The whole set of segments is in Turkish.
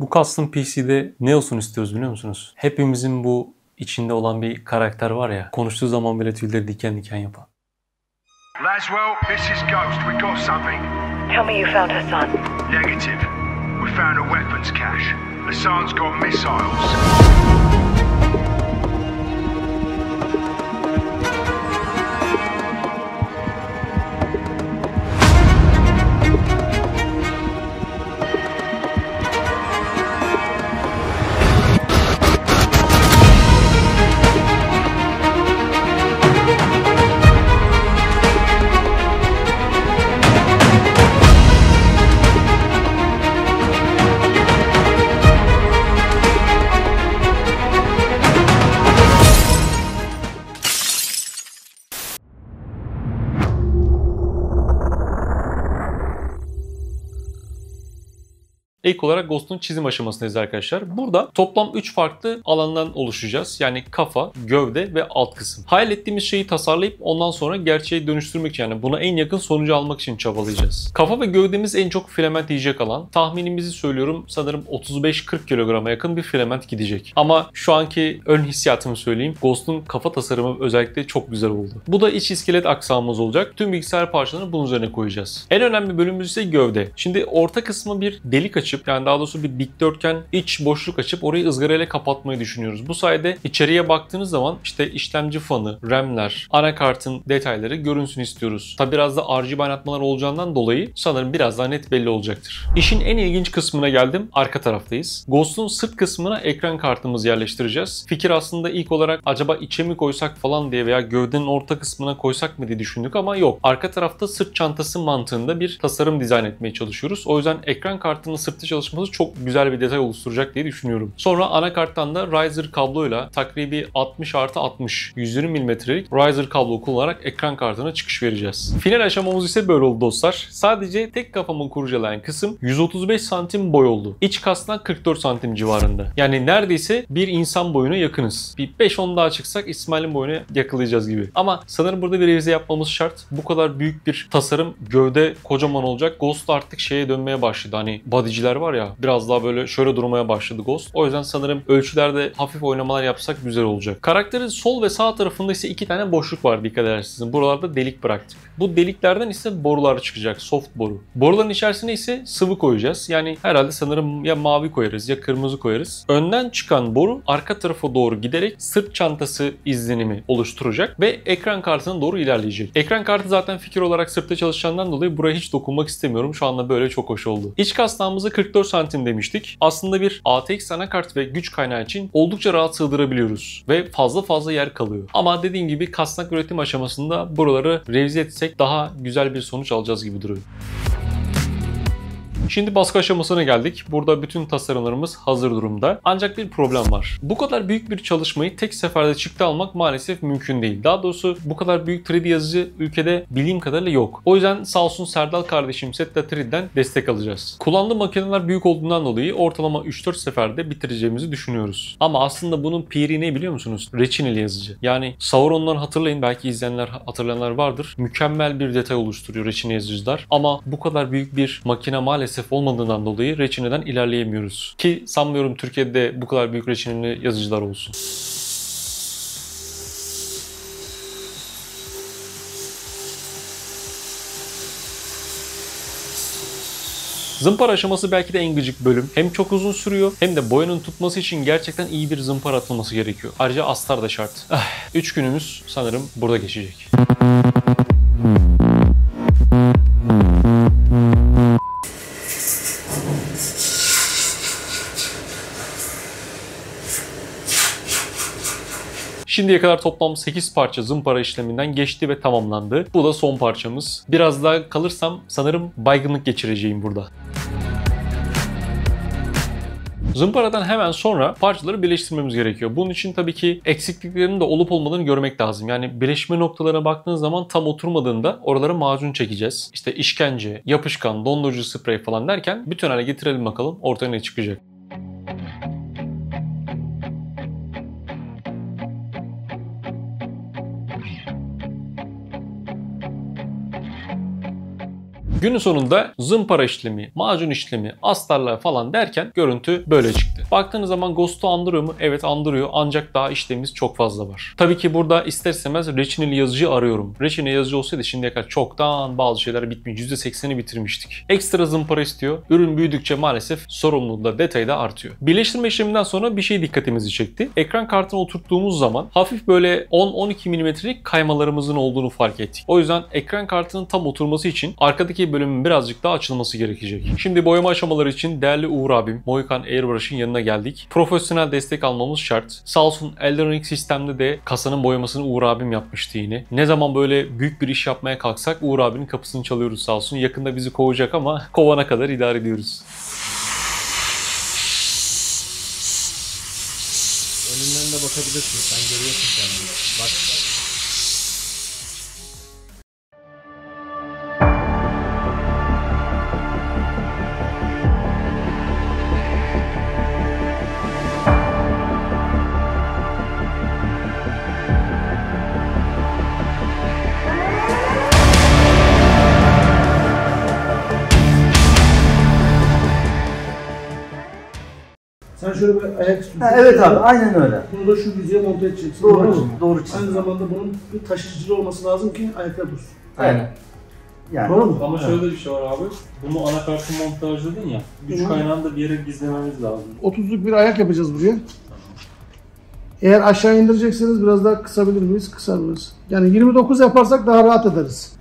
Bu custom PC'de ne olsun istiyoruz biliyor musunuz? Hepimizin bu içinde olan bir karakter var ya, konuştuğu zaman bile tüyleri diken diken yapan. Laswell, this is Ghost. We got something. Tell me you found her son. Negative. We found a weapons cache. Hassan's got missiles. İlk olarak Ghost'un çizim aşamasındayız arkadaşlar. Burada toplam 3 farklı alandan oluşacağız. Yani kafa, gövde ve alt kısım. Hayal ettiğimiz şeyi tasarlayıp ondan sonra gerçeğe dönüştürmek için, yani buna en yakın sonucu almak için çabalayacağız. Kafa ve gövdemiz en çok filament yiyecek alan. Tahminimizi söylüyorum, sanırım 35-40 kilograma yakın bir filament gidecek. Ama şu anki ön hissiyatımı söyleyeyim. Ghost'un kafa tasarımı özellikle çok güzel oldu. Bu da iç iskelet aksamımız olacak. Tüm bilgisayar parçalarını bunun üzerine koyacağız. En önemli bölümümüz ise gövde. Şimdi orta kısmı bir delik açıp, yani daha doğrusu bir dikdörtgen iç boşluk açıp orayı ızgarayla kapatmayı düşünüyoruz. Bu sayede içeriye baktığınız zaman işte işlemci fanı, RAM'ler, anakartın detayları görünsün istiyoruz. Tabi biraz da RGB aydınlatmalar olacağından dolayı sanırım biraz daha net belli olacaktır. İşin en ilginç kısmına geldim. Arka taraftayız. Ghost'un sırt kısmına ekran kartımızı yerleştireceğiz. Fikir aslında ilk olarak acaba içe mi koysak falan diye veya gövdenin orta kısmına koysak mı diye düşündük ama yok. Arka tarafta sırt çantası mantığında bir tasarım dizayn etmeye çalışıyoruz. O yüzden ekran kartının sırtı çalışması çok güzel bir detay oluşturacak diye düşünüyorum. Sonra anakarttan da riser kabloyla takribi 60+60 120 mm'lik riser kablo kullanarak ekran kartına çıkış vereceğiz. Final aşamamız ise böyle oldu dostlar. Sadece tek kafamı kurcalayan kısım 135 santim boy oldu. İç kastan 44 santim civarında. Yani neredeyse bir insan boyuna yakınız. Bir 5-10 daha çıksak İsmail'in boyuna yakalayacağız gibi. Ama sanırım burada bir revize yapmamız şart. Bu kadar büyük bir tasarım, gövde kocaman olacak. Ghost artık şeye dönmeye başladı. Hani bodyciler var ya, biraz daha böyle şöyle durmaya başladı Ghost. O yüzden sanırım ölçülerde hafif oynamalar yapsak güzel olacak. Karakterin sol ve sağ tarafında ise 2 tane boşluk var dikkat edersiniz. Buralarda delik bıraktık. Bu deliklerden ise borular çıkacak. Soft boru. Boruların içerisine ise sıvı koyacağız. Yani herhalde sanırım ya mavi koyarız ya kırmızı koyarız. Önden çıkan boru arka tarafa doğru giderek sırt çantası izlenimi oluşturacak ve ekran kartına doğru ilerleyecek. Ekran kartı zaten fikir olarak sırtta çalışacağından dolayı buraya hiç dokunmak istemiyorum. Şu anda böyle çok hoş oldu. İç kasnağımızı 44 santim demiştik. Aslında bir ATX anakart ve güç kaynağı için oldukça rahat sığdırabiliyoruz ve fazla yer kalıyor. Ama dediğim gibi kasnak üretim aşamasında buraları revize etsek daha güzel bir sonuç alacağız gibi duruyor. Şimdi baskı aşamasına geldik. Burada bütün tasarımlarımız hazır durumda. Ancak bir problem var. Bu kadar büyük bir çalışmayı tek seferde çıktı almak maalesef mümkün değil. Daha doğrusu bu kadar büyük 3D yazıcı ülkede bildiğim kadarıyla yok. O yüzden sağ olsun Serdal kardeşim Setta 3D'den destek alacağız. Kullandığım makineler büyük olduğundan dolayı ortalama 3-4 seferde bitireceğimizi düşünüyoruz. Ama aslında bunun piri ne biliyor musunuz? Reçineli yazıcı. Yani Sauron'dan hatırlayın, belki izleyenler hatırlayanlar vardır. Mükemmel bir detay oluşturuyor reçine yazıcılar. Ama bu kadar büyük bir makine maalesef olmadığından dolayı reçineden ilerleyemiyoruz. Ki sanmıyorum Türkiye'de bu kadar büyük reçineli yazıcılar olsun. Zımpara aşaması belki de en gıcık bölüm. Hem çok uzun sürüyor hem de boyanın tutması için gerçekten iyi bir zımpara atılması gerekiyor. Ayrıca astar da şart. 3 günümüz sanırım burada geçecek. Şimdiye kadar toplam 8 parça zımpara işleminden geçti ve tamamlandı. Bu da son parçamız. Biraz daha kalırsam sanırım baygınlık geçireceğim burada. Zımparadan hemen sonra parçaları birleştirmemiz gerekiyor. Bunun için tabii ki eksikliklerinin de olup olmadığını görmek lazım. Yani birleşme noktalarına baktığınız zaman tam oturmadığında oralara macun çekeceğiz. İşte işkence, yapışkan, dondurucu sprey falan derken bütün hale getirelim bakalım ortaya ne çıkacak. Günün sonunda zımpara işlemi, macun işlemi, astarlar falan derken görüntü böyle çıktı. Baktığınız zaman Ghost'u andırıyor mu? Evet andırıyor ancak daha işlemimiz çok fazla var. Tabii ki burada ister istemez reçineli yazıcı arıyorum. Reçineli yazıcı olsaydı şimdiye kadar çoktan bazı şeyler bitmiş. %80'i bitirmiştik. Ekstra zımpara istiyor. Ürün büyüdükçe maalesef sorumluluğu da detayı da artıyor. Birleştirme işleminden sonra bir şey dikkatimizi çekti. Ekran kartına oturttuğumuz zaman hafif böyle 10-12 mm'lik kaymalarımızın olduğunu fark ettik. O yüzden ekran kartının tam oturması için arkadaki bölümün birazcık daha açılması gerekecek. Şimdi boyama aşamaları için değerli Uğur abim Mohikan Airbrush'ın yanına geldik. Profesyonel destek almamız şart. Sağ olsun Elden Ring sistemde de kasanın boyamasını Uğur abim yapmıştı yine. Ne zaman böyle büyük bir iş yapmaya kalksak Uğur abinin kapısını çalıyoruz sağ olsun. Yakında bizi kovacak ama kovana kadar idare ediyoruz. Önünden de bakabilirsin. Sen görüyorsun kendini. Bak. Sen şöyle bir ayak üstü. Evet abi, aynen öyle. Bunu da şu yüzeye monte edeceksin. Doğru, doğru çizim. Aynı zamanda bunun bir taşıyıcılığı olması lazım ki ayakta dursun. Aynen. Yani. Doğru mu? Ama şöyle bir şey var abi. Bunu anakartı montajladın ya. Güç kaynağını da bir yere gizlememiz lazım. 30'luk bir ayak yapacağız buraya. Eğer aşağı indirecekseniz biraz daha kısabilir miyiz? Kısarız. Yani 29 yaparsak daha rahat ederiz.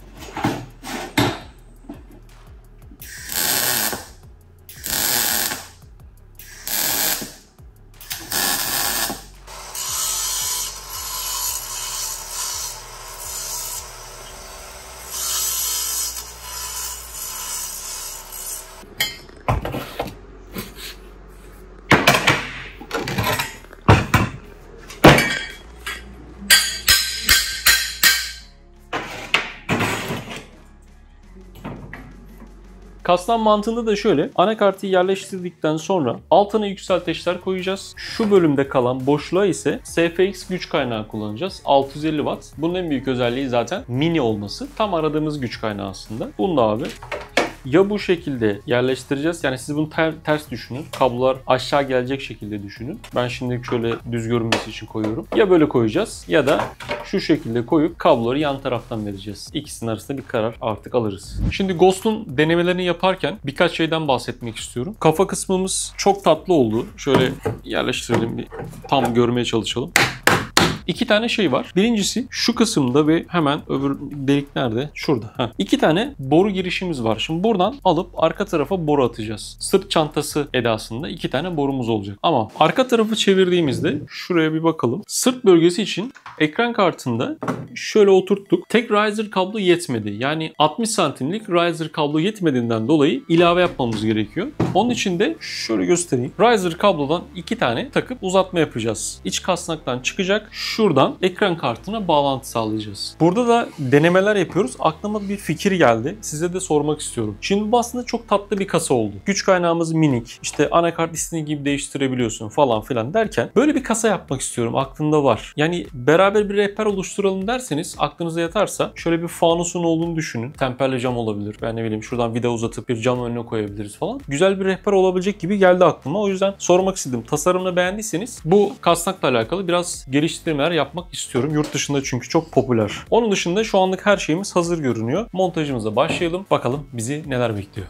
Kastan mantığında da şöyle. Anakartı yerleştirdikten sonra altına yükselteçler koyacağız. Şu bölümde kalan boşluğa ise SFX güç kaynağı kullanacağız. 650 Watt. Bunun en büyük özelliği zaten mini olması. Tam aradığımız güç kaynağı aslında. Bunu da abi ya bu şekilde yerleştireceğiz. Yani siz bunu ters düşünün. Kablolar aşağı gelecek şekilde düşünün. Ben şimdi şöyle düz görünmesi için koyuyorum. Ya böyle koyacağız ya da şu şekilde koyup kabloları yan taraftan vereceğiz. İkisinin arasında bir karar artık alırız. Şimdi Ghost'un denemelerini yaparken birkaç şeyden bahsetmek istiyorum. Kafa kısmımız çok tatlı oldu. Şöyle yerleştirelim, bir tam görmeye çalışalım. İki tane şey var. Birincisi şu kısımda ve hemen öbür delik nerede? Şurada. İki tane boru girişimiz var. Şimdi buradan alıp arka tarafa boru atacağız. Sırt çantası edasında iki tane borumuz olacak. Ama arka tarafı çevirdiğimizde şuraya bir bakalım. Sırt bölgesi için ekran kartında şöyle oturttuk. Tek riser kablo yetmedi. Yani 60 santimlik riser kablo yetmediğinden dolayı ilave yapmamız gerekiyor. Onun için de şöyle göstereyim. Riser kablodan iki tane takıp uzatma yapacağız. İç kasnaktan çıkacak. Şuradan ekran kartına bağlantı sağlayacağız. Burada da denemeler yapıyoruz. Aklıma bir fikir geldi. Size de sormak istiyorum. Şimdi bu aslında çok tatlı bir kasa oldu. Güç kaynağımız minik. İşte anakart istediğin gibi değiştirebiliyorsun falan filan derken böyle bir kasa yapmak istiyorum. Aklımda var. Yani beraber bir rehber oluşturalım derseniz aklınıza yatarsa şöyle bir fanusun olduğunu düşünün. Temperli cam olabilir. Ben ne bileyim şuradan vida uzatıp bir cam önüne koyabiliriz falan. Güzel bir rehber olabilecek gibi geldi aklıma. O yüzden sormak istedim. Tasarımını beğendiyseniz bu kasnakla alakalı biraz geliştirmeler yapmak istiyorum. Yurt dışında çünkü çok popüler. Onun dışında şu anlık her şeyimiz hazır görünüyor. Montajımıza başlayalım. Bakalım bizi neler bekliyor.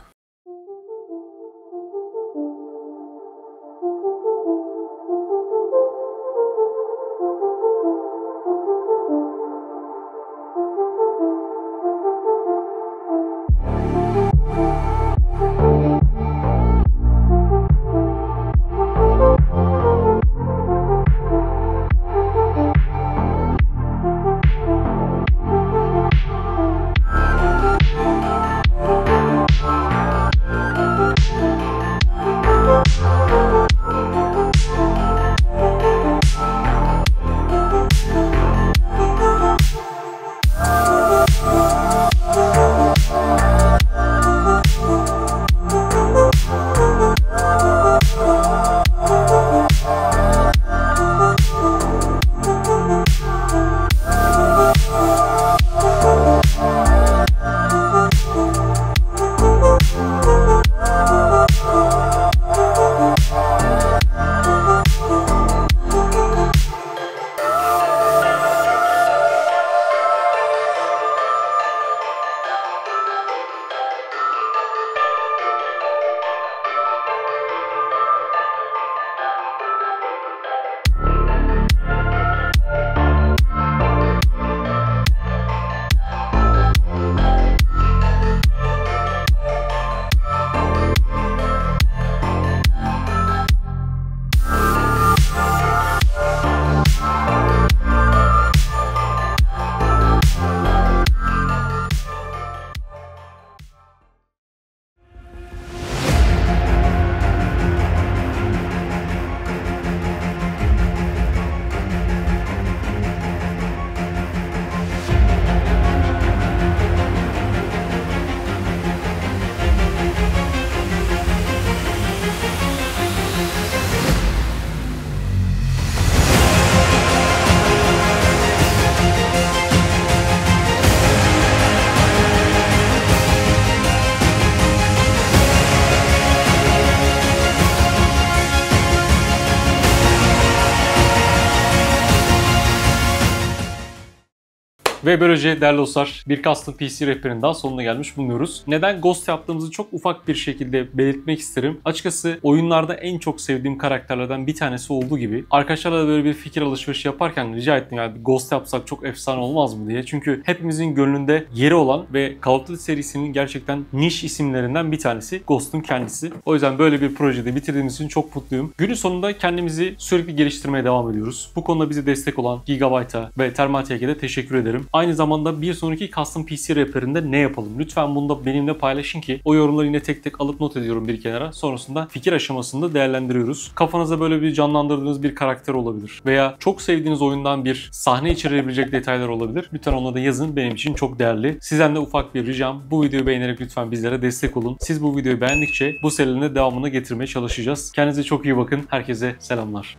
Ve böylece değerli dostlar bir Custom PC rehberinin daha sonuna gelmiş bulunuyoruz. Neden Ghost yaptığımızı çok ufak bir şekilde belirtmek isterim. Açıkçası oyunlarda en çok sevdiğim karakterlerden bir tanesi olduğu gibi arkadaşlarla da böyle bir fikir alışverişi yaparken rica ettim yani Ghost yapsak çok efsane olmaz mı diye. Çünkü hepimizin gönlünde yeri olan ve Call of Duty serisinin gerçekten niş isimlerinden bir tanesi Ghost'un kendisi. O yüzden böyle bir projede bitirdiğimiz için çok mutluyum. Günün sonunda kendimizi sürekli geliştirmeye devam ediyoruz. Bu konuda bize destek olan Gigabyte'a ve Thermaltake'e de teşekkür ederim. Aynı zamanda bir sonraki Custom PC rehberinde ne yapalım? Lütfen bunu da benimle paylaşın ki o yorumları yine tek tek alıp not ediyorum bir kenara. Sonrasında fikir aşamasında değerlendiriyoruz. Kafanıza böyle bir canlandırdığınız bir karakter olabilir. Veya çok sevdiğiniz oyundan bir sahne içerebilecek detaylar olabilir. Lütfen onları da yazın. Benim için çok değerli. Sizden de ufak bir ricam. Bu videoyu beğenerek lütfen bizlere destek olun. Siz bu videoyu beğendikçe bu serinin devamını getirmeye çalışacağız. Kendinize çok iyi bakın. Herkese selamlar.